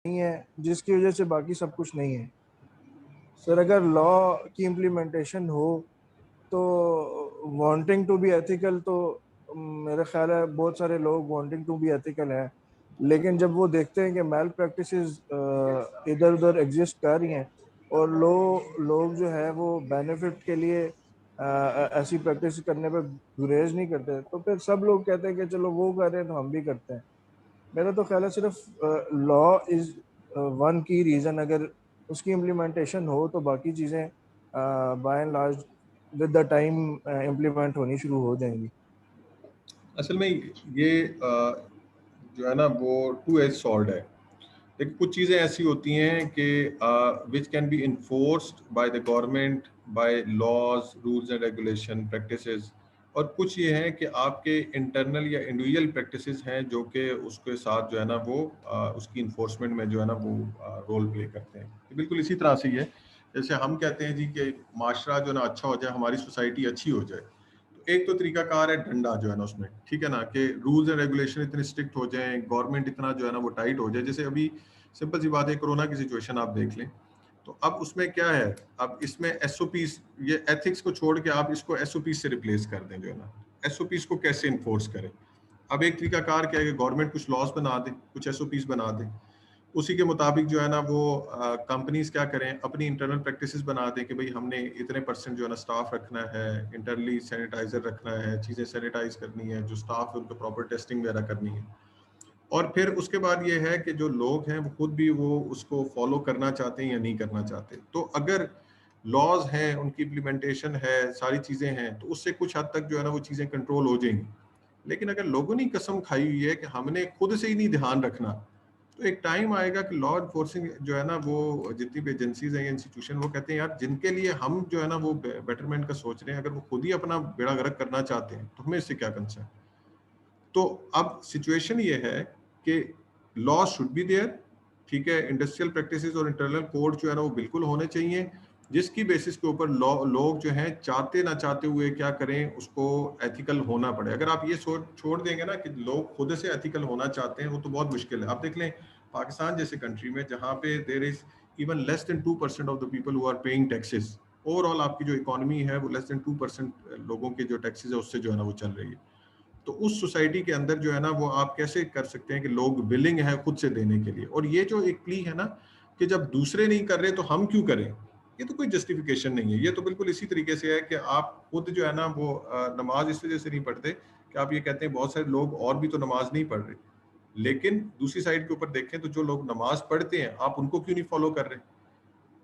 नहीं है जिसकी वजह से बाकी सब कुछ नहीं है। सर अगर लॉ की इम्प्लीमेंटेशन हो तो वांटिंग टू बी एथिकल तो मेरा ख्याल है बहुत सारे लोग वांटिंग टू बी एथिकल है, लेकिन जब वो देखते हैं कि मैल प्रैक्टिसेस इधर उधर एग्जिस्ट कर रही हैं और लोग जो है वो बेनिफिट के लिए ऐसी प्रैक्टिस करने पे गुरेज नहीं करते, तो फिर सब लोग कहते हैं कि चलो वो कर रहे हैं तो हम भी करते हैं। मेरा तो ख्याल है सिर्फ law is one key reason, अगर उसकी इम्प्लीमेंटेशन हो तो बाकी चीज़ें by and large with the time implement होनी शुरू हो जाएंगी। असल में ये जो है ना वो टू एज सॉर्ड है। देखिए कुछ चीज़ें ऐसी होती हैं कि which can be enforced by the government, by laws, rules and regulation, practices, और कुछ ये हैं कि आपके इंटरनल या इंडिविजुअल प्रैक्टिसेस हैं जो कि उसके साथ जो है ना वो उसकी इन्फोर्समेंट में जो है ना वो रोल प्ले करते हैं। ये बिल्कुल इसी तरह से ही है जैसे हम कहते हैं जी कि माशरा जो है ना अच्छा हो जाए, हमारी सोसाइटी अच्छी हो जाए। तो एक तो तरीकाकार है डंडा जो है ना उसमें, ठीक है ना, कि रूल्स एंड रेगुलेशन इतने स्ट्रिक्ट हो जाएं, गवर्नमेंट इतना जो है ना वो टाइट हो जाए। जैसे अभी सिंपल सी बात है, कोरोना की सिचुएशन आप देख लें, तो अब उसमें क्या है, अब इसमें एसओपीस, ये एथिक्स को छोड़ के आप इसको एसओपीस से रिप्लेस कर दें जो है ना, एसओपीस को कैसे इन्फोर्स करें। अब एक तरीकाकार क्या है कि गवर्नमेंट कुछ लॉज बना दे, कुछ एसओपीस बना दे, उसी के मुताबिक जो है ना वो कंपनीज क्या करें, अपनी इंटरनल प्रैक्टिसेस बना दें कि भाई हमने इतने परसेंट जो है ना स्टाफ रखना है, इंटरनली सैनिटाइजर रखना है, चीज़ें सैनिटाइज करनी है, जो स्टाफ है उनको प्रॉपर टेस्टिंग वगैरह करनी है। और फिर उसके बाद ये है कि जो लोग हैं वो खुद भी वो उसको फॉलो करना चाहते हैं या नहीं करना चाहते। तो अगर लॉज हैं, उनकी इम्प्लीमेंटेशन है, सारी चीज़ें हैं, तो उससे कुछ हद तक जो है ना वो चीज़ें कंट्रोल हो जाएंगी। लेकिन अगर लोगों ने कसम खाई हुई है कि हमने खुद से ही नहीं ध्यान रखना, तो एक टाइम आएगा कि लॉ इन्फोर्सिंग जो है ना वो जितनी भी एजेंसीज हैं, इंस्टीट्यूशन, वो कहते हैं यार जिनके लिए हम जो है ना वो बेटरमेंट का सोच रहे हैं, अगर वो खुद ही अपना बेड़ा गर्क करना चाहते हैं तो हमें इससे क्या कंसर्न। तो अब सिचुएशन ये है कि लॉ शुड बी देयर, ठीक है, इंडस्ट्रियल प्रैक्टिसेस और इंटरनल कोड जो है ना वो बिल्कुल होने चाहिए, जिसकी बेसिस के ऊपर लॉ लोग जो हैं चाहते ना चाहते हुए क्या करें, उसको एथिकल होना पड़े। अगर आप ये सोच छोड़ देंगे ना कि लोग खुद से एथिकल होना चाहते हैं, वो तो बहुत मुश्किल है। आप देख लें पाकिस्तान जैसे कंट्री में जहाँ पे there is even less than 2% of the people who are paying taxes, overall आपकी जो इकोनॉमी है वो लेस देन 2% लोगों के जो टैक्सेस है उससे जो है ना वो चल रही है। तो उस सोसाइटी के अंदर जो है ना वो आप कैसे कर सकते हैं कि लोग विलिंग है खुद से देने के लिए। और ये जो एक प्ली है ना कि जब दूसरे नहीं कर रहे तो हम क्यों करें, ये तो कोई जस्टिफिकेशन नहीं है। ये तो बिल्कुल इसी तरीके से है कि आप खुद जो है ना वो नमाज इस वजह से नहीं पढ़ते कि आप ये कहते हैं बहुत सारे लोग और भी तो नमाज नहीं पढ़ रहे, लेकिन दूसरी साइड के ऊपर देखें तो जो लोग नमाज पढ़ते हैं आप उनको क्यों नहीं फॉलो कर रहे।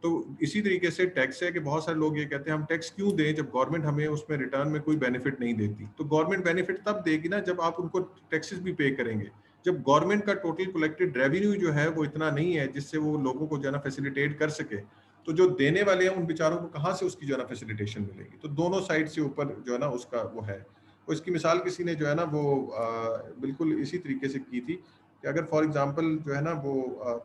तो इसी तरीके से टैक्स है कि बहुत सारे लोग ये कहते हैं हम टैक्स क्यों दें जब गवर्नमेंट हमें उसमें रिटर्न में कोई बेनिफिट नहीं देती। तो गवर्नमेंट बेनिफिट तब देगी ना जब आप उनको टैक्सेस भी पे करेंगे। जब गवर्नमेंट का टोटल कलेक्टेड रेवेन्यू जो है वो इतना नहीं है जिससे वो लोगों को जो है ना फैसिलिटेट कर सके, तो जो देने वाले हैं उन बेचारों को कहाँ से उसकी जो है ना फैसिलिटेशन मिलेगी। तो दोनों साइड से ऊपर जो है ना उसका वो है। और इसकी मिसाल किसी ने जो है ना वो बिल्कुल इसी तरीके से की थी कि अगर फॉर एग्जांपल जो है ना वो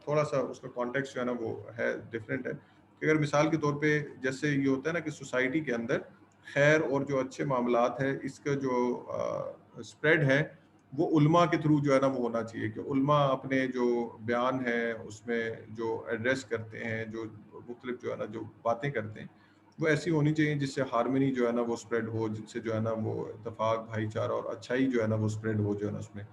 थोड़ा सा उसका कॉन्टेक्स्ट जो है ना वो है डिफरेंट है कि अगर मिसाल के तौर पे जैसे ये होता है ना कि सोसाइटी के अंदर खैर और जो अच्छे मामलात है इसका जो स्प्रेड है वो उल्मा के थ्रू जो है ना वो होना चाहिए कि उल्मा अपने जो बयान है उसमें जो एड्रेस करते हैं, जो मुख्तलिफ जो है ना जो बातें करते हैं, वो ऐसी होनी चाहिए जिससे हारमनी जो है ना वो स्प्रेड हो, जिससे जो है ना वो इत्तेफाक, भाईचारा और अच्छाई जो है ना वो स्प्रेड हो जो है ना उसमें।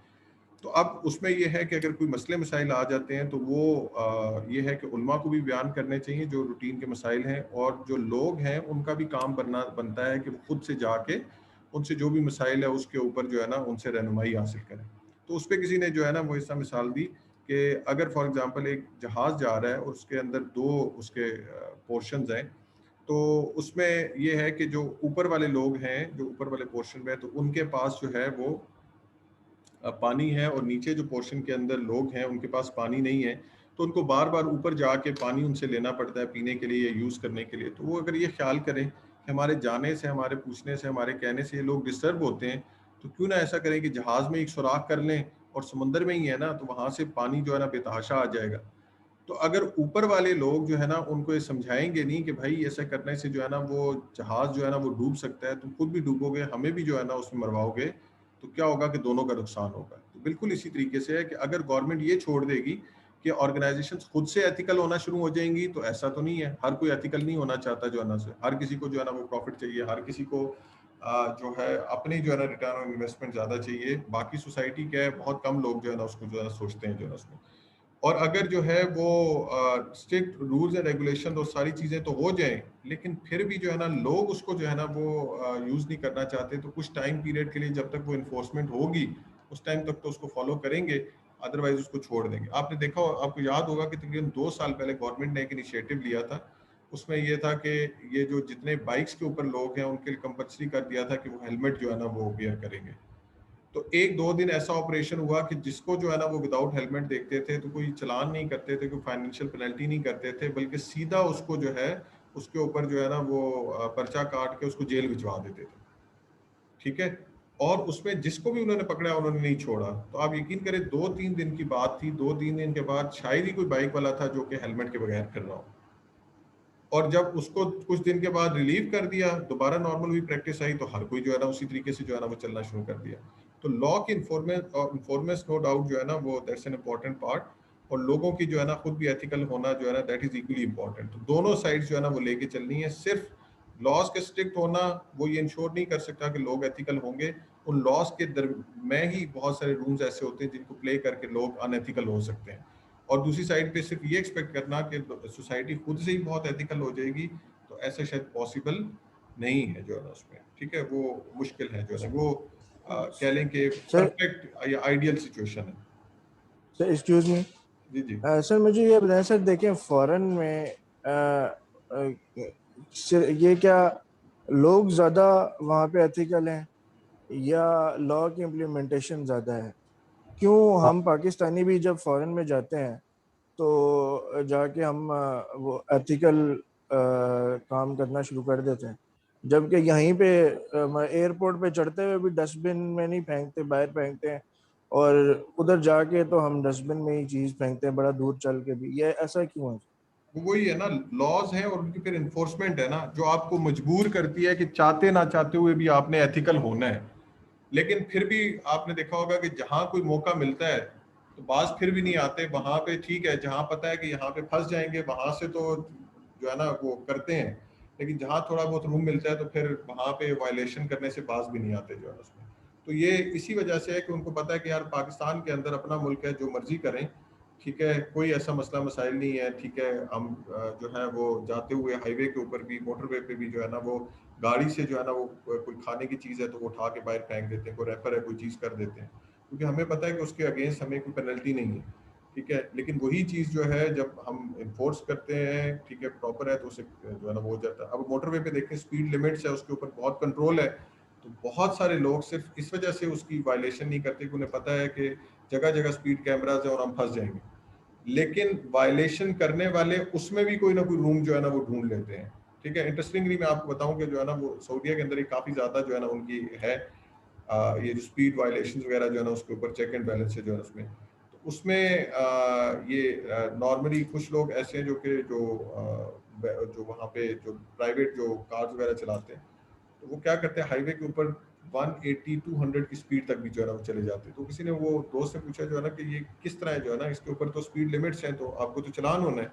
तो अब उसमें ये है कि अगर कोई मसले मसाइल आ जाते हैं तो वो ये है कि उलमा को भी बयान करने चाहिए जो रूटीन के मसाइल हैं, और जो लोग हैं उनका भी काम बनना बनता है कि वो खुद से जाके उनसे जो भी मसाइल है उसके ऊपर जो है ना उनसे रहनुमाई हासिल करें। तो उस पर किसी ने जो है ना वो ऐसा मिसाल दी कि अगर फॉर एग्जांपल एक जहाज़ जा रहा है और उसके अंदर दो उसके पोर्शंस हैं, तो उसमें ये है कि जो ऊपर वाले लोग हैं जो ऊपर वाले पोर्शन में है तो उनके पास जो है वो पानी है, और नीचे जो पोर्शन के अंदर लोग हैं उनके पास पानी नहीं है, तो उनको बार बार ऊपर जाके पानी उनसे लेना पड़ता है पीने के लिए या यूज़ करने के लिए। तो वो अगर ये ख्याल करें कि हमारे जाने से, हमारे पूछने से, हमारे कहने से ये लोग डिस्टर्ब होते हैं, तो क्यों ना ऐसा करें कि जहाज़ में एक सुराख कर लें, और समुंदर में ही है ना तो वहाँ से पानी जो है ना बेतहाशा आ जाएगा। तो अगर ऊपर वाले लोग जो है ना उनको ये समझाएंगे नहीं कि भाई ऐसा करने से जो है ना वो जहाज जो है ना वो डूब सकता है, तुम खुद भी डूबोगे, हमें भी जो है ना उसमें मरवाओगे, तो क्या होगा कि दोनों का नुकसान होगा। तो बिल्कुल इसी तरीके से है कि अगर गवर्नमेंट ये छोड़ देगी कि ऑर्गेनाइजेशंस खुद से एथिकल होना शुरू हो जाएंगी, तो ऐसा तो नहीं है। हर कोई एथिकल नहीं होना चाहता जो है ना से, हर किसी को जो है ना वो प्रॉफिट चाहिए, हर किसी को जो है अपनी जो है ना रिटर्न ऑन इन्वेस्टमेंट ज्यादा चाहिए। बाकी सोसाइटी क्या है, बहुत कम लोग जो है ना उसको जो है ना सोचते हैं जो है ना उसमें। और अगर जो है वो स्ट्रिक्ट रूल्स एंड रेगुलेशन और सारी चीजें तो हो जाएं, लेकिन फिर भी जो है ना लोग उसको जो है ना वो यूज नहीं करना चाहते, तो कुछ टाइम पीरियड के लिए जब तक वो इन्फोर्समेंट होगी उस टाइम तक तो उसको फॉलो करेंगे, अदरवाइज उसको छोड़ देंगे। आपने देखा, आपको याद होगा कि तकरीबन 2 साल पहले गवर्नमेंट ने एक इनिशिएटिव लिया था, उसमें ये था कि ये जो जितने बाइक्स के ऊपर लोग हैं उनके लिए कंपल्सरी कर दिया था कि वो हेलमेट जो है ना वो वियर करेंगे। तो 1-2 दिन ऐसा ऑपरेशन हुआ कि जिसको जो है ना वो विदाउट हेलमेट देखते थे तो कोई चलान नहीं करते थे, कोई फाइनेंशियल पेनल्टी नहीं करते थे, बल्कि सीधा उसको जो है उसके ऊपर जो है ना वो पर्चा काट के उसको जेल भिजवा देते थे। ठीक है, और उसमें जिसको भी उन्होंने पकड़ा उन्होंने नहीं छोड़ा। तो आप यकीन करें 2-3 दिन की बात थी, 2-3 दिन के बाद शायद ही कोई बाइक वाला था जो कि हेलमेट के बगैर कर रहा हो। और जब उसको कुछ दिन के बाद रिलीव कर दिया, दोबारा नॉर्मल हुई, प्रैक्टिस आई, तो हर कोई जो है ना उसी तरीके से जो है ना वो चलना शुरू कर दिया। तो लॉ की इन्फॉर्मेंस नो डाउट जो है ना वो दैट्स एन इम्पॉर्टेंट पार्ट, और लोगों की जो है ना खुद भी एथिकल होना जो है ना दैट इज इक्वली इम्पॉर्टेंट। तो दोनों साइड्स जो है ना वो लेके चलनी है। सिर्फ लॉज के स्ट्रिक्ट होना वो ये इंश्योर नहीं कर सकता कि लोग एथिकल होंगे। उन लॉज के में ही बहुत सारे रूल्स ऐसे होते हैं जिनको प्ले करके लोग अनएथिकल हो सकते हैं। और दूसरी साइड पे सिर्फ ये एक्सपेक्ट करना कि सोसाइटी खुद से ही बहुत एथिकल हो जाएगी, तो ऐसा शायद पॉसिबल नहीं है जो है ना उसमें। ठीक है, वो मुश्किल है जो है ना वो कह लें कि सर परफेक्ट या आइडियल सिचुएशन है। सर एक्सक्यूज मी, जी जी सर मुझे ये बताएं सर, देखें फॉरेन में ये क्या लोग ज़्यादा वहाँ पे एथिकल हैं या लॉ की इम्प्लीमेंटेशन ज़्यादा है? क्यों हम पाकिस्तानी भी जब फॉरेन में जाते हैं तो जाके हम वो एथिकल काम करना शुरू कर देते हैं, जबकि यहीं पे एयरपोर्ट पे चढ़ते हुए भी डस्टबिन में नहीं फेंकते, बाहर फेंकते हैं, और उधर जाके तो हम डस्टबिन में ही चीज़ फेंकते हैं, बड़ा दूर चल के भी। ये ऐसा क्यों है? वो वही है ना, लॉज हैं और उनकी फिर इन्फोर्समेंट है ना जो आपको मजबूर करती है कि चाहते ना चाहते हुए भी आपने एथिकल होना है। लेकिन फिर भी आपने देखा होगा कि जहां कोई मौका मिलता है तो बाज फिर भी नहीं आते वहां पे। ठीक है, जहां पता है कि यहाँ पे फंस जाएंगे वहां से तो जो है ना वो करते हैं, लेकिन जहां थोड़ा बहुत रूम मिलता है तो फिर वहां पे वायलेशन करने से बाज भी नहीं आते जो है उसमें। तो ये इसी वजह से है कि उनको पता है कि यार पाकिस्तान के अंदर अपना मुल्क है, जो मर्जी करें, ठीक है, कोई ऐसा मसला मसाइल नहीं है। ठीक है, हम जो है वो जाते हुए हाईवे के ऊपर भी, मोटरवे पे भी जो है ना वो गाड़ी से जो है ना वो कोई खाने की चीज़ है तो वो उठा के बाहर फेंक देते हैं, कोई रैपर है कोई चीज़ कर देते हैं, क्योंकि हमें पता है कि उसके अगेंस्ट हमें कोई पेनल्टी नहीं है। ठीक है, लेकिन वही चीज़ जो है जब हम इन्फोर्स करते हैं, ठीक है, प्रॉपर है, तो उसे जो है ना वो हो जाता है। अब मोटरवे पे देखें, स्पीड लिमिट्स है, उसके ऊपर बहुत कंट्रोल है, तो बहुत सारे लोग सिर्फ इस वजह से उसकी वायलेशन नहीं करते कि उन्हें पता है कि जगह जगह स्पीड कैमराज है और हम फंस जाएंगे। लेकिन वायलेशन करने वाले उसमें भी कोई ना कोई रूम जो है ना वो ढूंढ लेते हैं। ठीक है, इंटरेस्टिंगली मैं आपको बताऊं कि जो है ना वो सऊदीया के अंदर काफ़ी ज़्यादा जो है ना उनकी है ये जो स्पीड वायलेशन वगैरह जो है ना उसके ऊपर चेक एंड बैलेंस है जो है उसमें। तो उसमें ये नॉर्मली कुछ लोग ऐसे हैं जो कि जो वहाँ पे जो प्राइवेट जो कार्स वगैरह चलाते हैं, तो वो क्या करते हैं, हाईवे के ऊपर 180-200 की स्पीड तक भी जो है ना वो चले जाते हैं। तो किसी ने वो दोस्त से पूछा जो है ना कि ये किस तरह है जो है ना, इसके ऊपर तो स्पीड लिमिट्स हैं तो आपको तो चलान होना है।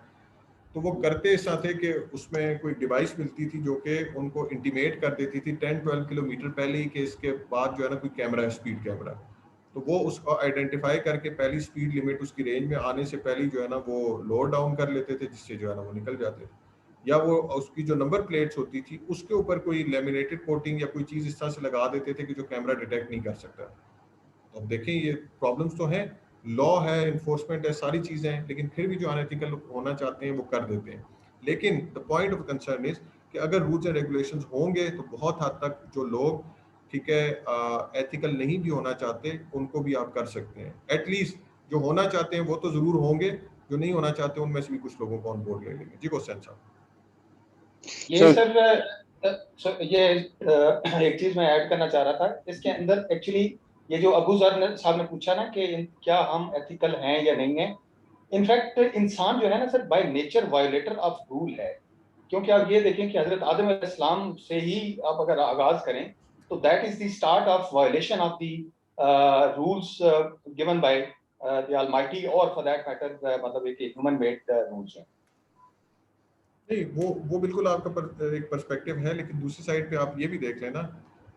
तो वो करते ऐसा थे कि उसमें कोई डिवाइस मिलती थी जो कि उनको इंटीमेट कर देती थी 10-12 किलोमीटर पहले ही कि इसके बाद जो है ना कोई कैमरा है, स्पीड कैमरा। तो वो उसको आइडेंटिफाई करके पहली स्पीड लिमिट उसकी रेंज में आने से पहले जो है ना वो लो डाउन कर लेते थे, जिससे जो है ना वो निकल जाते थे। या वो उसकी जो नंबर प्लेट्स होती थी उसके ऊपर कोई लेमिनेटेड कोटिंग या कोई चीज़ इस तरह से लगा देते थे कि जो कैमरा डिटेक्ट नहीं कर सकता। तो अब देखें, ये प्रॉब्लम्स तो हैं, लॉ है, इन्फोर्समेंट है, सारी चीज़ें हैं, लेकिन फिर भी जो अनएथिकल होना चाहते हैं वो कर देते हैं। लेकिन the point of concern is कि अगर रूल्स एंड रेगुलेशंस होंगे तो बहुत हद तक जो लोग, ठीक है, एथिकल नहीं भी होना चाहते उनको भी आप कर सकते हैं। एटलीस्ट जो होना चाहते हैं वो तो जरूर होंगे, जो नहीं होना चाहते उनमें से भी कुछ लोगों को ऑन बोर्ड ले लेंगे। जी क्वेश्चन साहब। ये सर ये एक चीज मैं ऐड करना चाह रहा था इसके अंदर। एक्चुअली ये जो अबू जर साहब ने पूछा ना कि क्या हम एथिकल हैं या नहीं है, इनफैक्ट इंसान जो है ना sir by nature violator of rule है। क्योंकि आप ये देखें कि हजरत आदम अलैहिस्सलाम से ही आप अगर आगाज करें तो that is the start of violation of the rules given by the almighty or for that matter मतलब एक human made rules हैं. नहीं, वो बिल्कुल आपका एक पर्सपेक्टिव है, लेकिन दूसरी साइड पे आप ये भी देख लें ना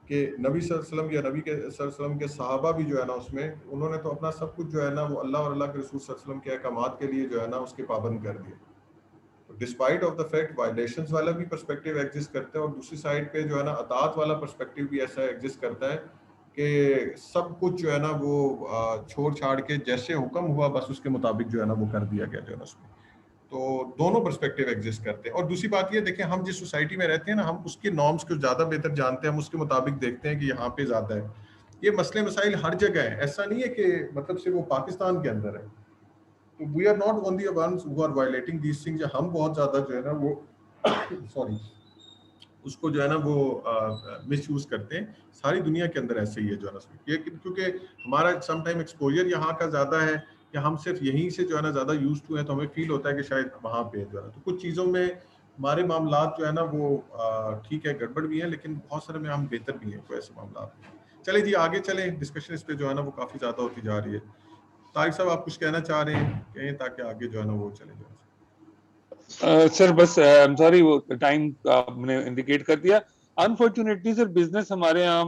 कि नबी सल्लल्लाहु अलैहि वसल्लम या नबी के सल्लल्लाहु अलैहि वसल्लम के सहाबा भी जो है ना उसमें उन्होंने तो अपना सब कुछ जो है ना वो अल्लाह और अल्लाह के रसूल सल्लल्लाहु अलैहि वसल्लम के अहकामात के लिए जो है ना उसके पाबंद कर दिए. Despite of the fact violations वाला भी पर्सपेक्टिव एग्जिस्ट करता है, और दूसरी साइड पे जो है ना अतात वाला पर्सपेक्टिव भी ऐसा एग्जिस्ट करता है कि सब कुछ जो है ना वो छोड़ छाड़ के जैसे हुक्म हुआ बस उसके मुताबिक जो है ना वो कर दिया गया जो है ना उसमें. तो दोनों पर्सपेक्टिव एग्जिस्ट करते हैं. और दूसरी बात ये देखें, हम जिस सोसाइटी में रहते हैं ना, हम उसके नॉर्म्स को ज़्यादा बेहतर जानते हैं, हम उसके मुताबिक देखते हैं कि यहाँ पे ज़्यादा है. ये मसले मसाइल हर जगह है, ऐसा नहीं है कि मतलब सिर्फ वो पाकिस्तान के अंदर है. तो we are not only ones who are violating these things. हम बहुत ज़्यादा जो है ना वो सॉरी उसको जो है ना वो मिसयूज करते हैं. सारी दुनिया के अंदर ऐसे ही है जो है ना, ये क्योंकि हमारा सम टाइम एक्सपोजर यहाँ का ज़्यादा है कि हम सिर्फ यहीं से जो है ना ज़्यादा यूज टू है, तो हमें फील होता है कि शायद वहाँ पे जो है ना. तो कुछ चीज़ों में हमारे मामलात जो है ना वो ठीक है गड़बड़ भी है, लेकिन बहुत सारे में हम बेहतर भी हैं कोई ऐसे मामला. चले जी आगे चले, डिस्कशन इस पे जो है ना वो काफ़ी ज़्यादा होती जा रही है. तारिक साहब आप कुछ कहना चाह रहे हैं कहें ताकि आगे जो है ना वो चले जाए. सर बस आई एम सॉरी वो टाइम आपने इंडिकेट कर दिया. अनफॉर्चुनेटली सर बिजनेस हमारे यहाँ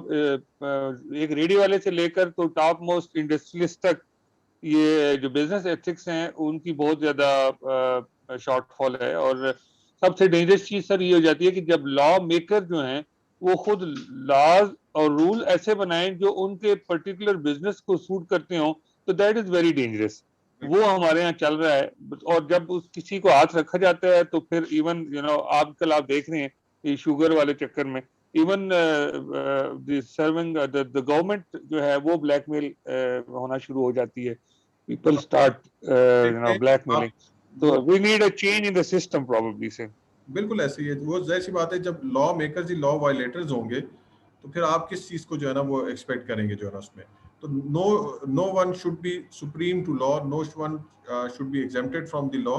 एक रेडियो वाले से लेकर तो टॉप मोस्ट इंडस्ट्रियलिस्ट तक ये जो बिजनेस एथिक्स हैं उनकी बहुत ज्यादा शॉर्टफॉल है. और सबसे डेंजरस चीज सर ये हो जाती है कि जब लॉ मेकर जो हैं वो खुद लॉज और रूल ऐसे बनाएं जो उनके पर्टिकुलर बिजनेस को सूट करते हो, तो दैट इज वेरी डेंजरस. वो हमारे यहाँ चल रहा है. और जब उस किसी को हाथ रखा जाता है तो फिर इवन आजकल आप देख रहे हैं ये शुगर वाले चक्कर में इवन सर्विंग द गवर्नमेंट जो है वो ब्लैकमेल होना शुरू हो जाती है. people start blackmailing. So we need a change in the system probably sir. बिल्कुल ऐसे ही है. वो जाहिर सी बात है, जब लॉ मेकर्स ही लॉ वायलेटर्स होंगे तो फिर आप किस चीज को जो है ना वो एक्सपेक्ट करेंगे जो है ना उसमें. तो no one should be supreme to law, no one should be exempted from the law.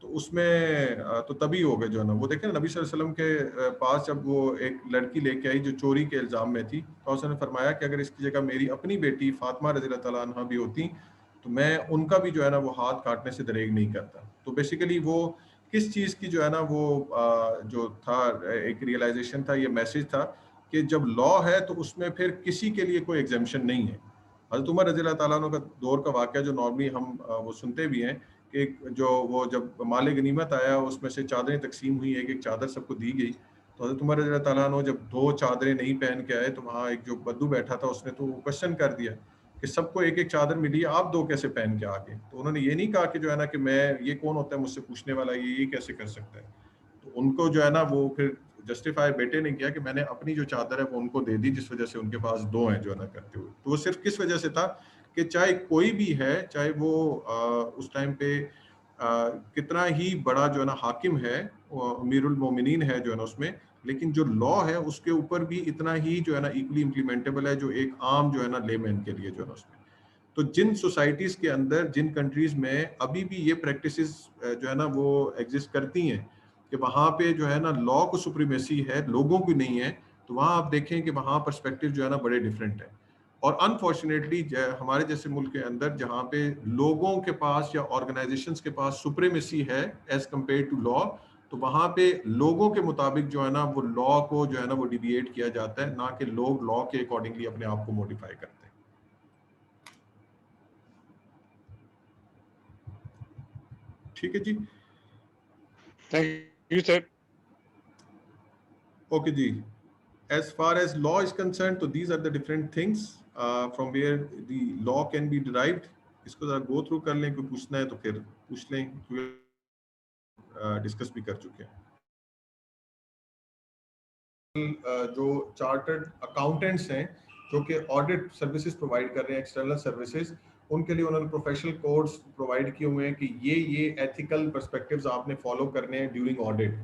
तो उसमें तो तभी होगा जो है ना वो. देखें नबी सल्लल्लाहु अलैहि वसल्लम के पास जब वो एक लड़की लेके आई जो चोरी के इल्जाम में थी, तो उसने फरमाया कि अगर इसकी जगह मेरी अपनी बेटी फातिमा रज़ियल्लाहु तआला अन्हा भी होती तो मैं उनका भी जो है ना वो हाथ काटने से दरेग नहीं करता. तो बेसिकली वो किस चीज़ की जो है ना वो जो था एक रियलाइजेशन था, ये मैसेज था कि जब लॉ है तो उसमें फिर किसी के लिए कोई एग्जेम्पशन नहीं है. हज़रत उमर रज़ियल्लाहु तआला अन्हु का दौर का वाक़या जो नॉर्मली हम वो सुनते भी हैं कि जो वो जब माल गनीमत आया उसमें से चादरें तकसीम हुई, एक एक चादर सबको दी गई. तो हज़रत उमर रज़ियल्लाहु तआला अन्हु जब 2 चादरें नहीं पहन के आए तो वहाँ एक जो बद्दू बैठा था उसने तो क्वेश्चन कर दिया कि सबको एक एक चादर मिली, आप 2 कैसे पहन के आ गए. तो उन्होंने ये नहीं कहा कि जो है ना कि मैं, ये कौन होता है मुझसे पूछने वाला, ये कैसे कर सकता है. तो उनको जो है ना वो फिर जस्टिफाई बेटे ने किया कि मैंने अपनी जो चादर है वो उनको दे दी, जिस वजह से उनके पास 2 हैं जो है ना करते हुए. तो वो सिर्फ किस वजह से था कि चाहे कोई भी है, चाहे वो उस टाइम पे कितना ही बड़ा जो है ना हाकिम है, अमीरुल मोमिनीन है जो है ना उसमें, लेकिन जो लॉ है उसके ऊपर भी इतना ही जो है ना इक्वली इम्प्लीमेंटेबल है जो एक आम जो है ना लेमैन के लिए जो है ना उसमें. तो जिन सोसाइटीज़ के अंदर, जिन कंट्रीज़ में अभी भी ये प्रैक्टिसेस जो है ना वो एग्जिस्ट करती हैं कि वहाँ पे जो है ना लॉ को सुप्रीमेसी है, लोगों की नहीं है, तो वहाँ आप देखें कि वहाँ पर्सपेक्टिव जो है ना बड़े डिफरेंट है. और अनफॉर्चुनेटली हमारे जैसे मुल्क के अंदर जहाँ पे लोगों के पास या ऑर्गेनाइजेशंस के पास सुप्रीमेसी है एज कम्पेयर टू लॉ, तो वहाँ पे लोगों के मुताबिक जो है ना वो लॉ को जो है ना वो डिविएट किया जाता है, ना कि लोग लॉ के अकॉर्डिंगली अपने आप को मॉडिफाई करते हैं. ठीक है जी, Thank you sir. ओके जी. As far as law is concerned, so these are the different things from where the law can be derived. इसको जरा go through कर लें, कोई पूछना है तो फिर पूछ लें, डिस्कस भी कर चुके हैं. जो चार्टर्ड अकाउंटेंट्स हैं जो कि ऑडिट सर्विसेज प्रोवाइड कर रहे हैं, एक्सटर्नल सर्विसेज, उनके लिए उन्होंने प्रोफेशनल कोड्स प्रोवाइड किए हुए हैं कि ये एथिकल पर्सपेक्टिव्स आपने फॉलो करने हैं ड्यूरिंग ऑडिट.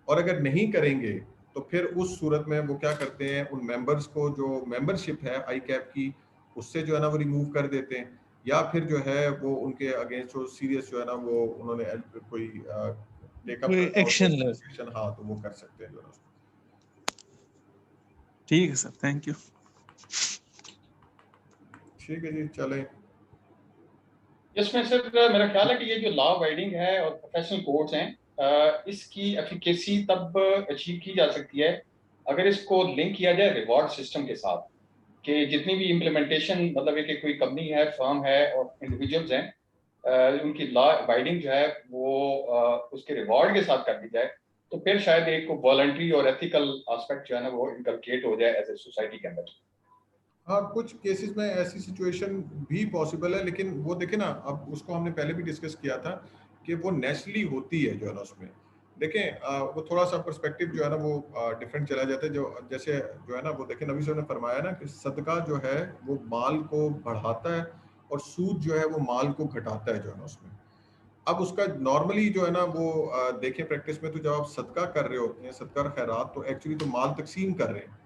और अगर नहीं करेंगे तो फिर उस सूरत में वो क्या करते हैं, उन मेंबर्स को जो मेंबरशिप है आई कैप की उससे जो है ना वो रिमूव कर देते हैं, या फिर जो है वो उनके अगेंस्ट जो सीरियस जो है ना वो उन्होंने कोई टेकअप एक्शन हाँ तो वो कर सकते हैं जो है. ठीक है सर, थैंक यू. ठीक है जी, चलें. इसमें सर मेरा ख्याल है कि ये जो लॉ अबाइडिंग है और प्रोफेशनल कोड्स हैं, इसकी एफिकेसी तब अचीव की जा सकती है अगर इसको लिंक किया जाए रिवॉर्ड सिस्टम के साथ, कि जितनी भी इम्प्लीमेंटेशन, मतलब कि कोई कंपनी है, फर्म है और इंडिविजुअल्स हैं, उनकी लॉ अबाइडिंग जो है वो उसके रिवॉर्ड के साथ कर दी जाए, तो फिर शायद एक वॉलंटरी और एथिकल एस्पेक्ट जो है ना वो इनकलकेट हो जाए एज ए सोसाइटी के अंदर। हाँ, कुछ केसेस में ऐसी सिचुएशन भी पॉसिबल है, लेकिन वो देखें ना, अब उसको हमने पहले भी डिस्कस किया था कि वो नेचुरली होती है जो है ना उसमें। देखें वो थोड़ा सा पर्सपेक्टिव जो है ना वो डिफरेंट चला जाता है। जो जैसे जो है ना वो देखें, नबी सल्लल्लाहु अलैहि वसल्लम ने फरमाया ना कि सदका जो है वो माल को बढ़ाता है और सूद जो है वो माल को घटाता है जो है ना उसमें। अब उसका नॉर्मली जो है ना वो देखें प्रैक्टिस में, तो जब आप सदका कर रहे होते हैं, सदका और खैरात, तो एक्चुअली तो माल तकसीम कर रहे हैं,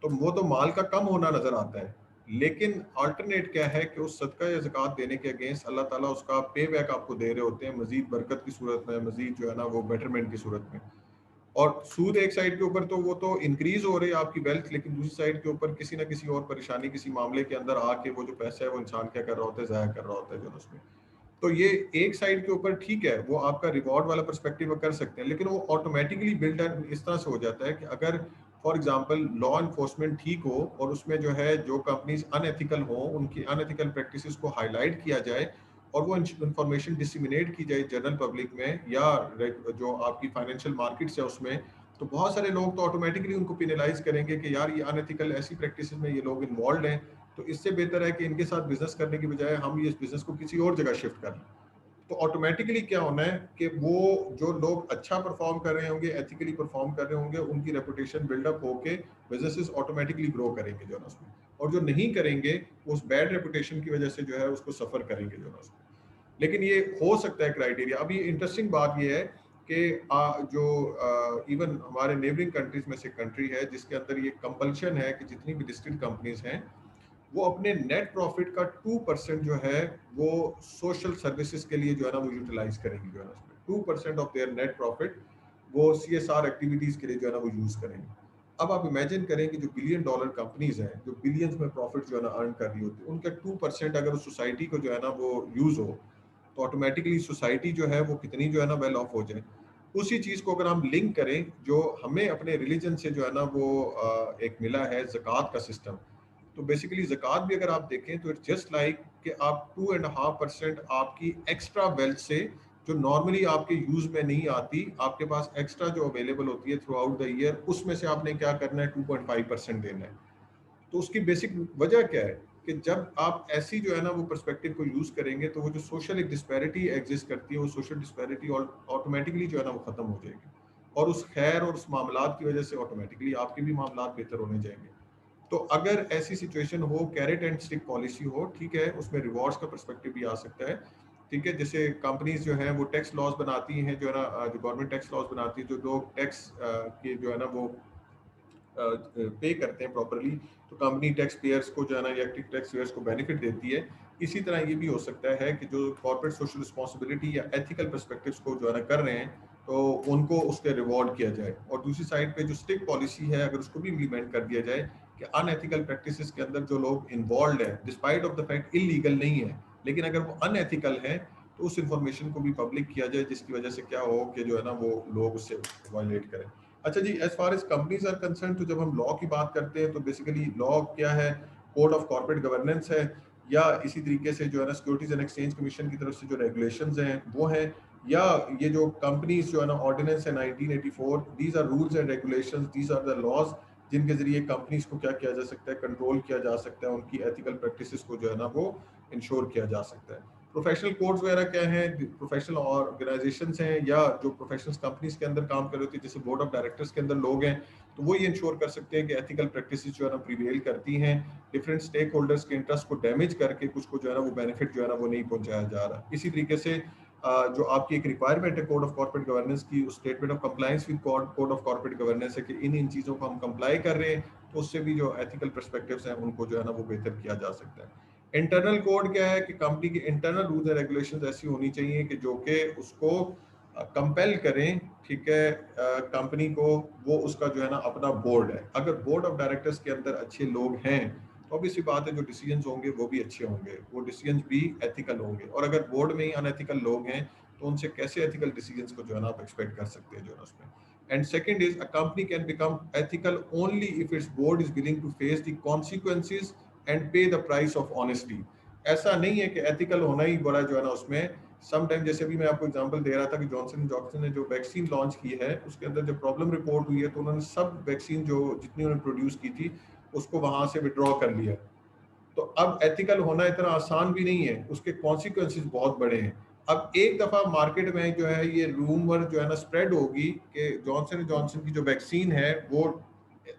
तो वो तो माल का कम होना नजर आता है। लेकिन अल्टरनेट क्या है कि उस सदका या ज़कात देने के अगेंस्ट अल्लाह ताला उसका पे बैक आपको दे रहे होते हैं, मजीद बरकत की सूरत में, मजीद जो है ना वो बेटरमेंट की सूरत में। और सूद एक साइड के ऊपर तो वो तो इंक्रीज हो रही है आपकी वेल्थ, लेकिन दूसरी साइड के ऊपर किसी ना किसी और परेशानी, किसी मामले के अंदर आके वो जो पैसा है वो इंसान क्या कर रहा होता है, ज़ाया कर रहा होता है जो है उसमें। तो ये एक साइड के ऊपर ठीक है, वो आपका रिवॉर्ड वाला पर्सपेक्टिव कर सकते हैं, लेकिन वो ऑटोमेटिकली बिल्ड इस तरह से हो जाता है कि अगर फॉर एग्जांपल लॉ इन्फोर्समेंट ठीक हो और उसमें जो है जो कंपनीज अनएथिकल हो उनकी अनएथिकल प्रैक्टिसेस को हाईलाइट किया जाए और वो इंफॉर्मेशन डिसिमिनेट की जाए जनरल पब्लिक में या जो आपकी फाइनेंशियल मार्केट्स है उसमें, तो बहुत सारे लोग तो ऑटोमेटिकली उनको पिनलाइज करेंगे कि यार ये अनएथिकल ऐसी प्रैक्टिसेस में ये लोग इन्वॉल्व हैं, तो इससे बेहतर है कि इनके साथ बिजनेस करने की बजाय हम ये इस बिजनेस को किसी और जगह शिफ्ट कर लें। तो ऑटोमेटिकली क्या होना है कि वो जो लोग अच्छा परफॉर्म कर रहे होंगे, एथिकली परफॉर्म कर रहे होंगे, उनकी रेपुटेशन बिल्डअप होके बिजनेसेस ऑटोमेटिकली ग्रो करेंगे जो है उसमें, और जो नहीं करेंगे उस बैड रेपुटेशन की वजह से जो है उसको सफर करेंगे जो है उसमें। लेकिन ये हो सकता है क्राइटेरिया। अब ये इंटरेस्टिंग बात ये है कि जो इवन हमारे नेबरिंग कंट्रीज में से कंट्री है जिसके अंदर ये कंपल्शन है कि जितनी भी लिस्टेड कंपनीज हैं वो अपने नेट प्रॉफिट का 2% जो है वो सोशल सर्विसेज के लिए जो है ना वो यूटिलाइज करेंगे जो है ना उसमें 2% ऑफ देयर नेट प्रॉफिट वो CSR एक्टिविटीज के लिए जो है ना वो यूज करेंगे। अब आप इमेजिन करें कि जो $1 बिलियन कंपनीज हैं जो बिलियंस में प्रॉफिट जो है ना अर्न कर रही होती है, उनका 2% अगर उस सोसाइटी को जो है ना वो यूज हो तो ऑटोमेटिकली सोसाइटी जो है वो कितनी जो है ना वेल ऑफ हो जाए। उसी चीज को अगर हम लिंक करें जो हमें अपने रिलीजन से जो है ना वो एक मिला है ज़कात का सिस्टम, तो बेसिकली ज़कात भी अगर आप देखें तो इट्स जस्ट लाइक कि आप 2.5% आपकी एक्स्ट्रा वेल्थ से जो नॉर्मली आपके यूज में नहीं आती, आपके पास एक्स्ट्रा जो अवेलेबल होती है थ्रू आउट द ईयर, उसमें से आपने क्या करना है 2.5% देना है। तो उसकी बेसिक वजह क्या है कि जब आप ऐसी जो है ना वो पर्सपेक्टिव को यूज करेंगे तो वो जो सोशल एक डिस्पैरिटी एग्जिस्ट करती है वो सोशल डिस्पैरिटी ऑटोमेटिकली जो है ना वो खत्म हो जाएगी, और उस खैर और उस मामलात की वजह से ऑटोमेटिकली आपके भी मामलात बेहतर होने जाएंगे। तो अगर ऐसी सिचुएशन हो, कैरेट एंड स्टिक पॉलिसी हो, ठीक है, उसमें रिवॉर्ड्स का पर्सपेक्टिव भी आ सकता है। ठीक है, जैसे कंपनीज जो हैं वो टैक्स लॉज बनाती हैं जो है ना, जो गवर्नमेंट टैक्स लॉज बनाती है, जो लोग टैक्स के जो है ना वो पे करते हैं प्रॉपरली, तो कंपनी टैक्स पेयर्स को जो है ना या टैक्स पेयर्स को बेनिफिट देती है। इसी तरह ये भी हो सकता है कि जो कॉर्पोरेट सोशल रिस्पॉन्सिबिलिटी या एथिकल पर्सपेक्टिव्स को जो है ना कर रहे हैं तो उनको उसके रिवॉर्ड किया जाए, और दूसरी साइड पे जो स्टिक पॉलिसी है अगर उसको भी इम्प्लीमेंट कर दिया जाए कि अनएथिकल प्रैक्टिसेस के अंदर जो लोग इन्वॉल्व है despite of the fact illegal नहीं है, लेकिन अगर वो अनएथिकल है तो उस इंफॉर्मेशन को भी पब्लिक किया जाए, जिसकी वजह से क्या हो कि जो है ना वो लोग उससे वायलेट करें। अच्छा जी, as far as companies are concern, तो जब हम लॉ की बात करते हैं तो बेसिकली लॉ क्या है, कोड ऑफ कॉर्पोरेट गवर्नेंस है, या इसी तरीके से जो है ना सिक्योरिटीज एंड एक्सचेंज कमीशन की तरफ से जो रेगुलेशंस हैं वो हैं, या ये जो कंपनीज जो है ना ऑर्डिनेंस है 1984, these are rules and regulations, these are the laws जिनके जरिए कंपनीज को क्या किया जा सकता है, कंट्रोल किया जा सकता है, उनकी एथिकल प्रैक्टिसेस को जो है ना वो इंश्योर किया जा सकता है। प्रोफेशनल कोड्स वगैरह क्या हैं, प्रोफेशनल ऑर्गेनाइजेशंस हैं या जो प्रोफेशनल कंपनीज के अंदर काम कर रही होती है, जैसे बोर्ड ऑफ डायरेक्टर्स के अंदर लोग हैं, तो वो ये इंश्योर कर सकते हैं कि एथिकल प्रैक्टिसेस जो है ना प्रिवेल करती हैं, डिफरेंट स्टेक होल्डर्स के इंटरेस्ट को डैमेज करके कुछ को जो है ना वो बेनिफिट जो है ना वो नहीं पहुंचाया जा रहा। इसी तरीके से जो आपकी एक रिक्वायरमेंट है कोड ऑफ कॉर्पोरेट गवर्नेंस की, उस statement of compliance with code of corporate governance है कि इन चीज़ों को हम कंप्लाई कर रहे हैं, तो उससे भी जो एथिकल पर्सपेक्टिव्स हैं उनको जो है ना वो बेहतर किया जा सकता है। इंटरनल कोड क्या है कि कंपनी की इंटरनल रूल्स एंड रेगुलेशंस ऐसी होनी चाहिए कि जो कि उसको कंपेल करें, ठीक है, कंपनी को, वो उसका जो है ना अपना बोर्ड है, अगर बोर्ड ऑफ डायरेक्टर्स के अंदर अच्छे लोग हैं ऑब्वियसली बात है जो डिसीजंस होंगे वो भी अच्छे होंगे, वो डिसीजंस भी एथिकल होंगे। और अगर बोर्ड में ही अनएथिकल लोग हैं तो उनसे कैसे एथिकल डिसीजंस को जो है ना आप एक्सपेक्ट कर सकते हैं जो है ना उसमें। And second is a company can become ethical only if its board is willing to face the consequences and pay the price of honesty. ऐसा नहीं है कि एथिकल होना ही बड़ा जो है ना उसमें। सम टाइम जैसे भी मैं आपको एग्जांपल दे रहा था कि जॉनसन एंड जॉनसन ने जो वैक्सीन लॉन्च की है उसके अंदर जब प्रॉब्लम रिपोर्ट हुई है तो उन्होंने सब वैक्सीन जो जितनी उन्होंने प्रोड्यूस की थी उसको वहां से विड्रॉ कर लिया। तो अब एथिकल होना इतना आसान भी नहीं है, उसके कॉन्सिक्वेंसेस बहुत बड़े हैं। अब एक दफा मार्केट में जो है ये रूमर जो है ना स्प्रेड होगी कि जॉनसन एंड जॉनसन की जो वैक्सीन है वो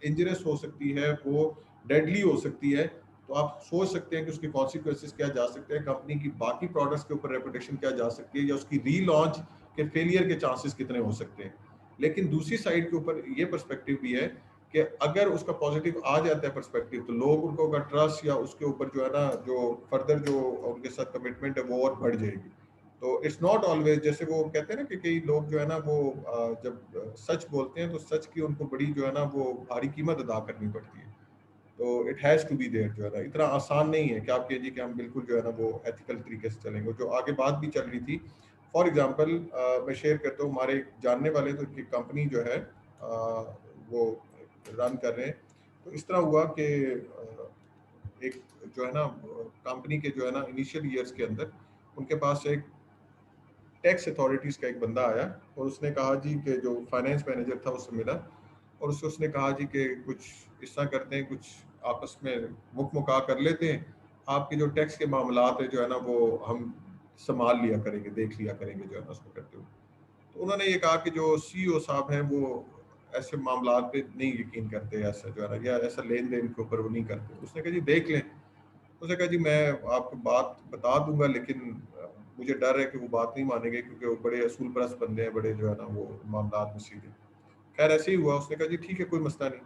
इंजरियस हो सकती है, वो डेडली हो सकती है, तो आप सोच सकते हैं कि उसके कॉन्सिक्वेंसेस क्या जा सकते हैं, कंपनी की बाकी प्रोडक्ट्स के ऊपर रेपुटेशन क्या जा सकती है, या उसकी रीलॉन्च के फेलियर के चांसेस कितने हो सकते हैं। लेकिन दूसरी साइड के ऊपर ये पर्सपेक्टिव भी है कि अगर उसका पॉजिटिव आ जाता है पर्सपेक्टिव तो लोग उनको का ट्रस्ट या उसके ऊपर जो है ना जो फर्दर जो उनके साथ कमिटमेंट है वो और बढ़ जाएगी। तो इट्स नॉट ऑलवेज, जैसे वो कहते हैं ना कि कई लोग जो है ना वो जब सच बोलते हैं तो सच की उनको बड़ी जो है ना वो भारी कीमत अदा करनी पड़ती है। तो it has to be there, जो है ना इतना आसान नहीं है कि आप कहिए कि हम बिल्कुल जो है ना वो एथिकल तरीके से चलेंगे। जो आगे बात भी चल रही थी, फॉर एग्जांपल मैं शेयर करता हूँ, हमारे जानने वाले तो इनकी कंपनी जो है वो रन कर रहे हैं। तो इस तरह हुआ कि एक जो है ना कंपनी के जो है ना इनिशियल ईयर्स के अंदर उनके पास एक टैक्स अथॉरिटीज़ का एक बंदा आया और उसने कहा जी कि जो फाइनेंस मैनेजर था उससे मिला और उसने कहा जी कि कुछ इस तरह करते हैं, कुछ आपस में मुका कर लेते हैं, आपके जो टैक्स के मामलात है जो है ना वो हम संभाल लिया करेंगे, देख लिया करेंगे जो है ना उसको करते हुए। तो उन्होंने ये कहा कि जो सीईओ साहब हैं वो ऐसे मामलात पे नहीं यकीन करते, ऐसा जो है ना या ऐसा लेन देन के ऊपर वो नहीं करते। उसने कहा जी देख लें। उसने कहा जी मैं आपको बात बता दूंगा लेकिन मुझे डर है कि वो बात नहीं मानेंगे क्योंकि वो बड़े असूल परस्त बंदे हैं, बड़े जो है ना वो मामलात में सीधे। खैर ऐसे ही हुआ। उसने कहा जी ठीक है कोई मसला नहीं।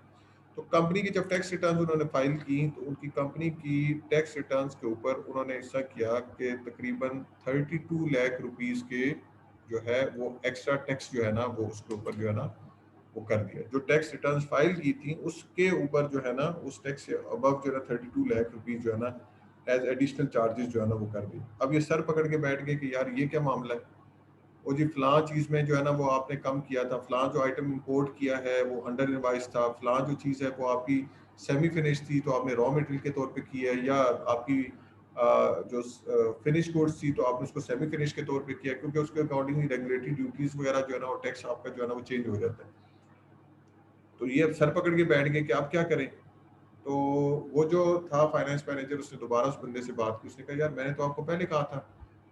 तो कंपनी की जब टैक्स रिटर्न उन्होंने फाइल की तो उनकी कंपनी की टैक्स रिटर्न्स के ऊपर उन्होंने ऐसा किया कि तकरीबन 32 लाख रुपीस के जो है वो एक्स्ट्रा टैक्स जो है ना वो उसके ऊपर जो है ना वो कर दिया। जो टैक्स रिटर्न्स फाइल की थी उसके ऊपर जो है ना उस टैक्स से अबव जो है 32 लाख रुपीस जो है ना एज एडिशनल चार्जेस जो है ना वो कर दिए। अब ये सर पकड़ के बैठ गए कि यार ये क्या मामला है, वो जी फलां चीज़ में जो है ना वो आपने कम किया था, फलां जो आइटम इंपोर्ट किया है वो अंडर इनवाइस था, फलां जो चीज़ है वो आपकी सेमी फिनिश थी तो आपने रॉ मटेरियल के तौर पे की है, या आपकी जो फिनिश गुड्स थी तो आपने उसको सेमी फिनिश के तौर पे किया, क्योंकि उसके अकॉर्डिंगली रेगुलेटरी ड्यूटीज वगैरह जो है ना वो टैक्स आपका जो है ना वो चेंज हो जाता है। तो ये अब सर पकड़ के बैठ गए कि आप क्या करें। तो वो जो था फाइनेंस मैनेजर उसने दोबारा उस बंदे से बात की। उसने कहा यार मैंने तो आपको पहले कहा था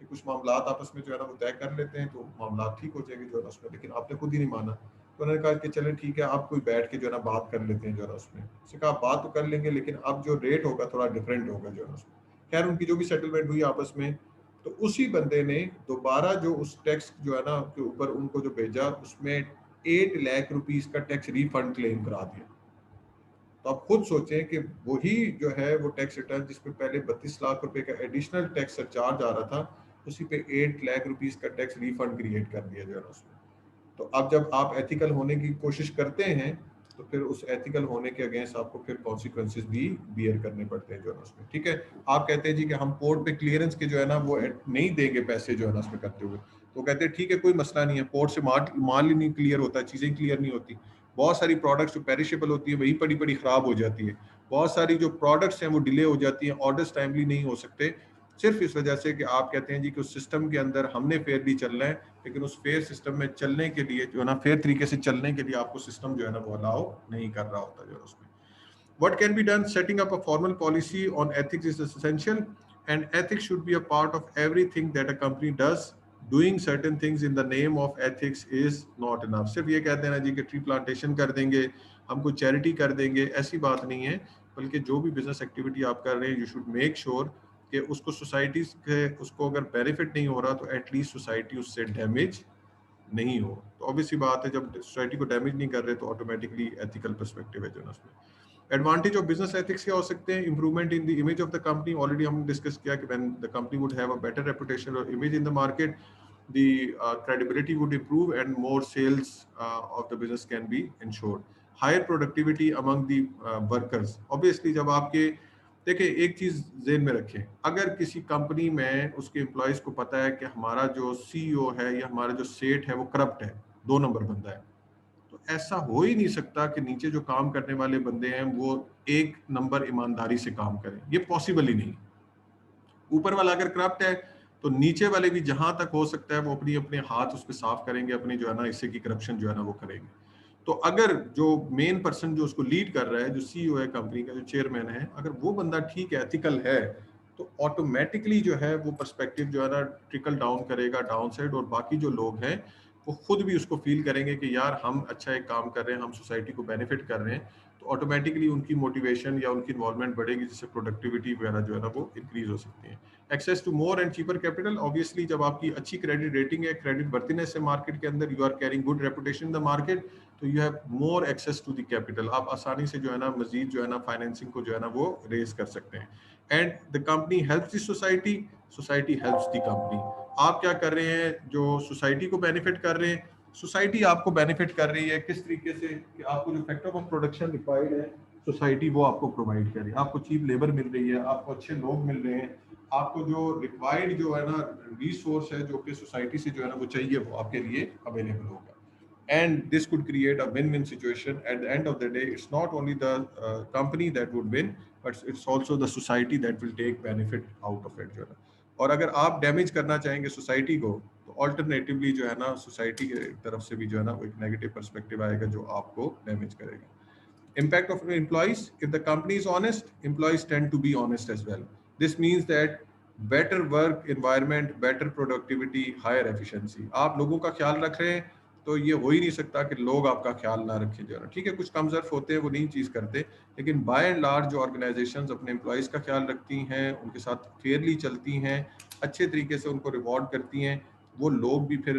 कि कुछ मामलात आपस में जो है ना वो तय कर लेते हैं तो मामलात ठीक हो जाएंगे जो है ना उसमें, लेकिन आपने खुद ही नहीं माना। तो उन्होंने कहा कि चले ठीक है आप कोई बैठ के जो है ना बात कर लेते हैं जो है ना उसमें। उसने कहा बात तो कर लेंगे लेकिन अब जो रेट होगा थोड़ा डिफरेंट होगा जो है ना उसमें। खैर उनकी जो भी सेटलमेंट हुई आपस में, तो उसी बंदे ने दोबारा जो उस टैक्स जो है ना के ऊपर उनको जो भेजा उसमें 8 लाख रुपीस का टैक्स रिफंड क्लेम करा दिया। तो आप खुद सोचें कि वही जो है वो टैक्स रिटर्न जिसमें पहले 32 लाख रुपए का एडिशनल टैक्स चार्ज आ रहा था, उसी पे 8 लाख रुपीस का टैक्स रिफंड क्रिएट कर दिया जो है उसमें। तो अब जब आप एथिकल होने की कोशिश करते हैं तो फिर उस एथिकल होने के अगेंस्ट आपको फिर कॉन्सिक्वेंसेस भी बियर करने पड़ते हैं जो है उसमें। ठीक है, आप कहते हैं जी कि हम पोर्ट पे क्लियरेंस के जो है ना वो नहीं देंगे पैसे जो है ना उसमें करते हुए, तो कहते हैं ठीक है कोई मसला नहीं है, पोर्ट से माल ही नहीं क्लियर होता, चीज़ें क्लियर नहीं होती। बहुत सारी प्रोडक्ट्स जो पेरिशेबल होती है वही पड़ी पड़ी ख़राब हो जाती है। बहुत सारी जो प्रोडक्ट्स हैं वो डिले हो जाती हैं, ऑर्डर्स टाइमली नहीं हो सकते, सिर्फ इस वजह से कि आप कहते हैं जी कि उस सिस्टम के अंदर हमने फेयरली चलना है, लेकिन उस फेयर सिस्टम में चलने के लिए जो है ना फेयर तरीके से चलने के लिए आपको सिस्टम जो है ना वो अलाउ नहीं कर रहा होता जो है उसमें। What can be done? Setting up a formal policy on ethics is essential, and ethics should be a part of everything that a company does. Doing certain things in the name of ethics is not enough. सिर्फ ये कहते हैं ना जी कि tree plantation कर देंगे, हम कोई चैरिटी कर देंगे, ऐसी बात नहीं है। बल्कि जो भी बिजनेस एक्टिविटी आप कर रहे हैं, यू शुड मेक श्योर कि उसको सोसाइटीज के उसको अगर बेनिफिट नहीं हो रहा तो एटलीस्ट सोसाइटी उससे डैमेज नहीं हो। तो ऑब्वियसली बात है जब सोसाइटी को डैमेज नहीं कर रहे तो ऑटोमेटिकली एथिकल पर्सपेक्टिव है जो है उसमें। एडवांटेज ऑफ बिजनेस एथिक्स क्या हो सकते हैं? Improvement in the image of the company, already हमने डिस्कस किया कि when the company would have a better reputation और image in the market, the credibility would improve and more sales of the business can be ensured. Higher productivity among the workers, obviously जब आपके देखिए एक चीज ज़हन में रखें, अगर किसी कंपनी में उसके एम्प्लॉयज को पता है कि हमारा जो सीईओ है या हमारा जो सेठ है वो करप्ट है, 2 नंबर बंदा है, तो ऐसा हो ही नहीं सकता कि नीचे जो काम करने वाले बंदे हैं वो 1 नंबर ईमानदारी से काम करें, ये पॉसिबल ही नहीं। ऊपर वाला अगर करप्ट है तो नीचे वाले भी जहां तक हो सकता है वो अपनी अपने हाथ उस पर साफ करेंगे, अपनी जो है ना इससे की करप्शन जो है ना वो करेंगे। तो अगर जो मेन पर्सन जो उसको लीड कर रहा है, जो सीईओ है कंपनी का, जो चेयरमैन है, अगर वो बंदा ठीक है, एथिकल है, तो ऑटोमेटिकली जो है वो पर्सपेक्टिव जो है ना ट्रिकल डाउन करेगा डाउन साइड, और बाकी जो लोग हैं वो खुद भी उसको फील करेंगे कि यार हम अच्छा एक काम कर रहे हैं, हम सोसाइटी को बेनिफिट कर रहे हैं, तो ऑटोमेटिकली उनकी मोटिवेशन या उनकी इन्वॉल्वमेंट बढ़ेगी, जिससे प्रोडक्टिविटी वगैरह जो है ना वो इंक्रीज हो सकती है। Access to more and cheaper capital, obviously जब आपकी अच्छी क्रेडिट रेटिंग है, क्रेडिट वर्थिनेस है मार्केट के अंदर, you are carrying good reputation in the market, तो you have more access to the capital, आप आसानी से जो है ना मजीद जो है ना फाइनेंसिंग को जो है ना वो रेज कर सकते हैं। And the company helps the society, society helps the company. आप क्या कर रहे हैं, जो सोसाइटी को बेनिफिट कर रहे हैं, सोसाइटी आपको बेनिफिट कर रही है किस तरीके से कि आपको जो फैक्टर ऑफ प्रोडक्शन रिक्वायर्ड है सोसाइटी वो आपको प्रोवाइड कर रही है, आपको चीप लेबर मिल रही है, आपको अच्छे लोग मिल रहे हैं, आपको जो रिक्वायर्ड जो है ना रिसोर्स है जो कि सोसाइटी से जो है ना वो चाहिए वो आपके लिए अवेलेबल होगा। And this could create a win-win situation. At the end of the day, it's not only the company that would win, but it's also the society that will take benefit out of it जो है ना। और अगर आप damage करना चाहेंगे society को, तो ऑल्टरनेटिवली जो है ना सोसाइटी की तरफ से भी जो है ना एक नेगेटिव पर्सपेक्टिव आएगा जो आपको डैमेज करेगा। Impact of employees, if the company is honest, employees tend to be honest as well. This means that better work environment, better productivity, higher efficiency. आप लोगों का ख्याल रख रहे हैं तो ये हो ही नहीं सकता कि लोग आपका ख्याल ना रखें जो है ना। ठीक है, कुछ कमजोर होते हैं वो नहीं चीज करते, लेकिन बाय एंड लार्ज जो ऑर्गेनाइजेशंस अपने एम्प्लॉयज का ख्याल रखती हैं, उनके साथ फेयरली चलती हैं, अच्छे तरीके से उनको रिवॉर्ड करती हैं, वो लोग भी फिर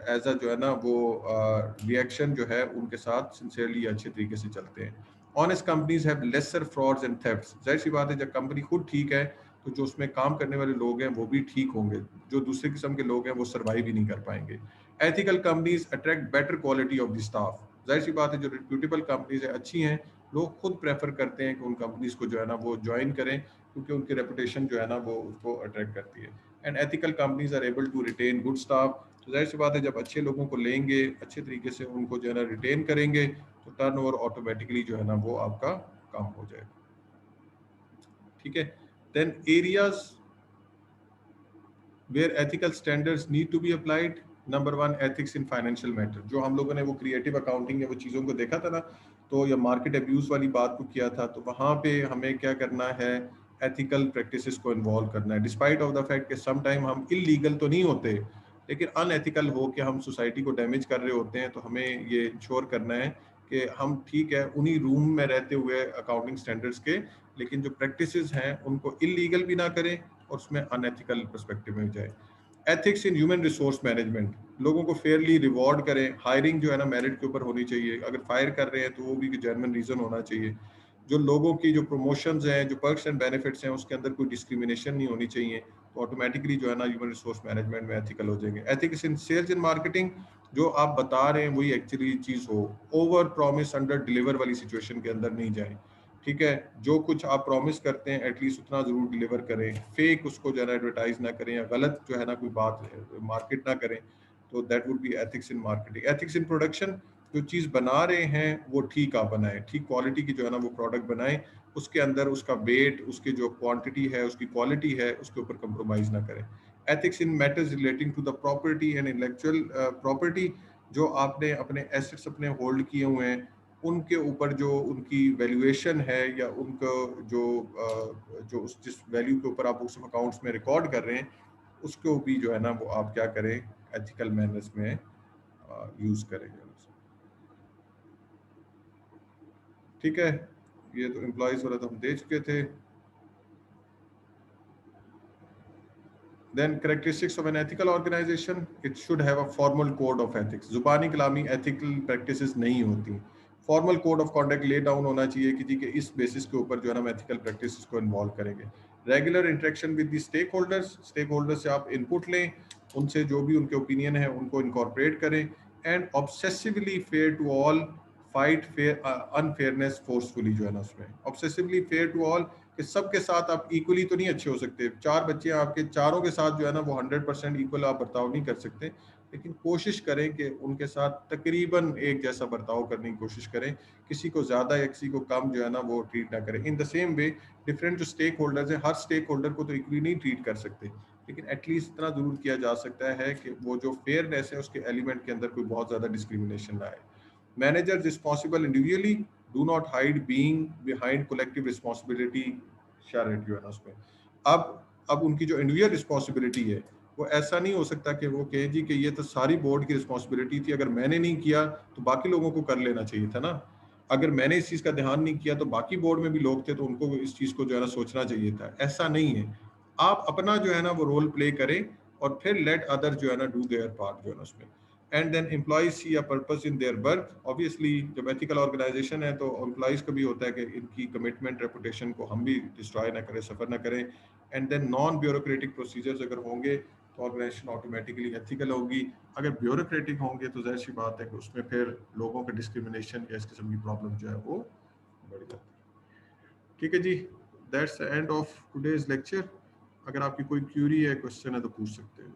एज अ जो है ना वो रिएक्शन जो है उनके साथ सिंसियरली अच्छे तरीके से चलते हैं। Honest companies have laser frauds and thefts. जाहिर सी बात है जब कंपनी खुद ठीक है तो जो उसमें काम करने वाले लोग हैं वो भी ठीक होंगे, जो दूसरे किस्म के लोग हैं वो सर्वाइव ही नहीं कर पाएंगे। Ethical companies attract better quality of the staff. जाहिर सी बात है जो रिप्यूटेबल कंपनीज है अच्छी हैं, लोग खुद प्रेफर करते हैं कि उन कंपनीज को जो है ना वो ज्वाइन करें, क्योंकि उनकी रेपुटेशन जो है ना वो उसको अट्रैक्ट करती है। And ethical companies are able to retain good staff. तो जाहिर सी बात है जब अच्छे लोगों को लेंगे, अच्छे तरीके से उनको जो है ना रिटेन करेंगे, तो टर्नओवर ऑटोमेटिकली जो है ना वो आपका कम हो जाएगा। ठीक है, then areas where ethical standards need to be applied. Number 1, ethics in financial matter. जो हम लोगों ने वो क्रिएटिव अकाउंटिंग या वो चीज़ों को देखा था ना, तो या मार्केट अब्यूज वाली बात को किया था, तो वहाँ पे हमें क्या करना है, एथिकल प्रैक्टिसेस को इन्वॉल्व करना है, डिस्पाइट ऑफ द फैक्ट कि सम टाइम हम इलीगल तो नहीं होते, लेकिन अनएथिकल हो कि हम सोसाइटी को डैमेज कर रहे होते हैं, तो हमें ये इंश्योर करना है कि हम ठीक है उन्हीं रूम में रहते हुए अकाउंटिंग स्टैंडर्ड्स के, लेकिन जो प्रैक्टिसेस हैं उनको इलीगल भी ना करें और उसमें अनएथिकल पर्सपेक्टिव में जाए। Ethics in human resource management, लोगों को फेयरली रिवॉर्ड करें, हायरिंग जो है ना मेरिट के ऊपर होनी चाहिए, अगर फायर कर रहे हैं तो वो भी जेन्युइन रीजन होना चाहिए, जो लोगों की जो प्रमोशंस हैं, जो पर्क्स एंड बेनिफिट्स हैं, उसके अंदर कोई डिस्क्रिमिनेशन नहीं होनी चाहिए, तो ऑटोमेटिकली जो है ना ह्यूमन रिसोर्स मैनेजमेंट में एथिकल हो जाएंगे। Ethics in sales and marketing, जो आप बता रहे हैं वही एक्चुअली चीज़ हो, ओवर प्रॉमिस अंडर डिलीवर वाली सिचुएशन के अंदर नहीं जाए। ठीक है, जो कुछ आप प्रॉमिस करते हैं एटलीस्ट उतना जरूर डिलीवर करें, फेक उसको जो है ना एडवर्टाइज ना करें, या गलत जो है ना कोई बात मार्केट ना करें, तो that would be ethics in marketing. Ethics in production, जो चीज़ बना रहे हैं वो ठीक आप बनाएं, ठीक क्वालिटी की जो है ना वो प्रोडक्ट बनाएं, उसके अंदर उसका वेट, उसकी जो क्वांटिटी है, उसकी क्वालिटी है, उसके ऊपर कंप्रोमाइज ना करें। Ethics in matters relating to the property and intellectual property, जो आपने अपने एसेट्स अपने होल्ड किए हुए हैं उनके ऊपर जो उनकी वैल्यूएशन है, या उनको जो उस जिस वैल्यू के ऊपर आप उस अकाउंट्स में रिकॉर्ड कर रहे हैं, उसको भी जो है ना वो आप क्या करें, एथिकल मैनर्स में यूज करेंगे। ठीक है, ये तो एम्प्लॉइज वाला तो हम दे चुके थे। Then characteristics of an ethical organization, it should have a formal code of ethics. जुबानी कलामी ethical practices नहीं होती, formal code of conduct lay down होना चाहिए कि जी के इस बेसिस के ऊपर जो है ना हम ethical practices को involve करेंगे। Regular interaction with the stakeholders, stakeholders से आप input लें, उनसे जो भी उनके opinion है उनको incorporate करें, and obsessively fair to all, fight fair unfairness forcefully जो है ना उसमें obsessively fair to all, कि सबके साथ आप इक्वली तो नहीं अच्छे हो सकते। 4 बच्चे आपके, चारों के साथ जो है ना वो 100% इक्वल आप बर्ताव नहीं कर सकते, लेकिन कोशिश करें कि उनके साथ तकरीबन एक जैसा बर्ताव करने की कोशिश करें, किसी को ज़्यादा या किसी को कम जो है ना वो ट्रीट ना करें। In the same way different जो स्टेक होल्डर्स हैं, हर स्टेक होल्डर को तो इक्वली नहीं ट्रीट कर सकते, लेकिन एटलीस्ट इतना ज़रूर किया जा सकता है कि वो जो फेयरनेस है उसके एलिमेंट के अंदर कोई बहुत ज़्यादा डिस्क्रिमिनेशन ना आए। Managers responsible individually do not hide being behind collective responsibility charity जो है ना उसमें। अब उनकी जो इंडिविजुअल रिस्पॉन्सिबिलिटी है वो ऐसा नहीं हो सकता कि वो कहे जी कि ये तो सारी बोर्ड की रिस्पॉन्सिबिलिटी थी, अगर मैंने नहीं किया तो बाकी लोगों को कर लेना चाहिए था ना, अगर मैंने इस चीज़ का ध्यान नहीं किया तो बाकी बोर्ड में भी लोग थे तो उनको इस चीज़ को जो है ना सोचना चाहिए था। ऐसा नहीं है, आप अपना जो है ना वो रोल प्ले करें और फिर लेट अदर जो है ना डू देयर पार्ट जो है ना उसमें। And then employees see a purpose in their work. Obviously जब एथिकल ऑर्गेनाइजेशन है तो एम्प्लॉइज को भी होता है कि इनकी कमिटमेंट रेपुटेशन को हम भी डिस्ट्रॉय ना करें, सफ़र ना करें। And then non bureaucratic procedures अगर होंगे तो ऑर्गेनाइजेशन ऑटोमेटिकली एथिकल होगी। अगर ब्यूरोक्रेटिक होंगे तो जाहिर सी बात है कि उसमें फिर लोगों का डिस्क्रिमिनेशन या इस किस्म की प्रॉब्लम जो है वो बढ़ जाती है। ठीक है जी, that's the end of today's lecture. अगर आपकी कोई क्यूरी है, क्वेश्चन है तो पूछ सकते हैं।